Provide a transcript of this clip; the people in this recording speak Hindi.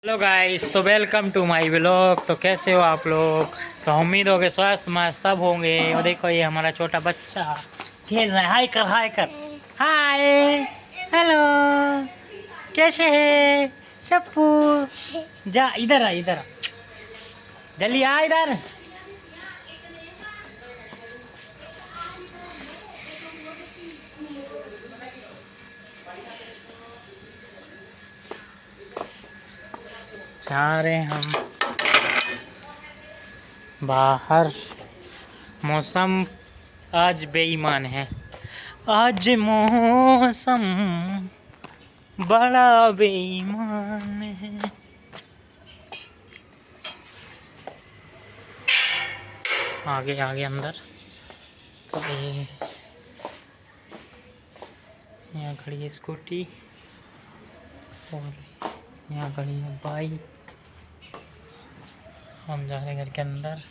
हेलो गाइस, तो वेलकम टू माय व्लॉग। तो कैसे हो आप लोग? तो उम्मीद हो कि स्वस्थ मस्त सब होंगे। और देखो ये हमारा छोटा बच्चा खेल रहा है। हाय कर, हाय कर, हाय, हेलो, कैसे है चप्पू? जा इधर आ, इधर आ, जल्दी आ इधर। जा रहे हम बाहर। मौसम आज बेईमान है। आज मौसम बड़ा बेईमान है। आगे आगे अंदर। तो ये यहाँ खड़ी है स्कूटी और यहाँ खड़ी है बाइक। हम जा रहे हैं घर के अंदर।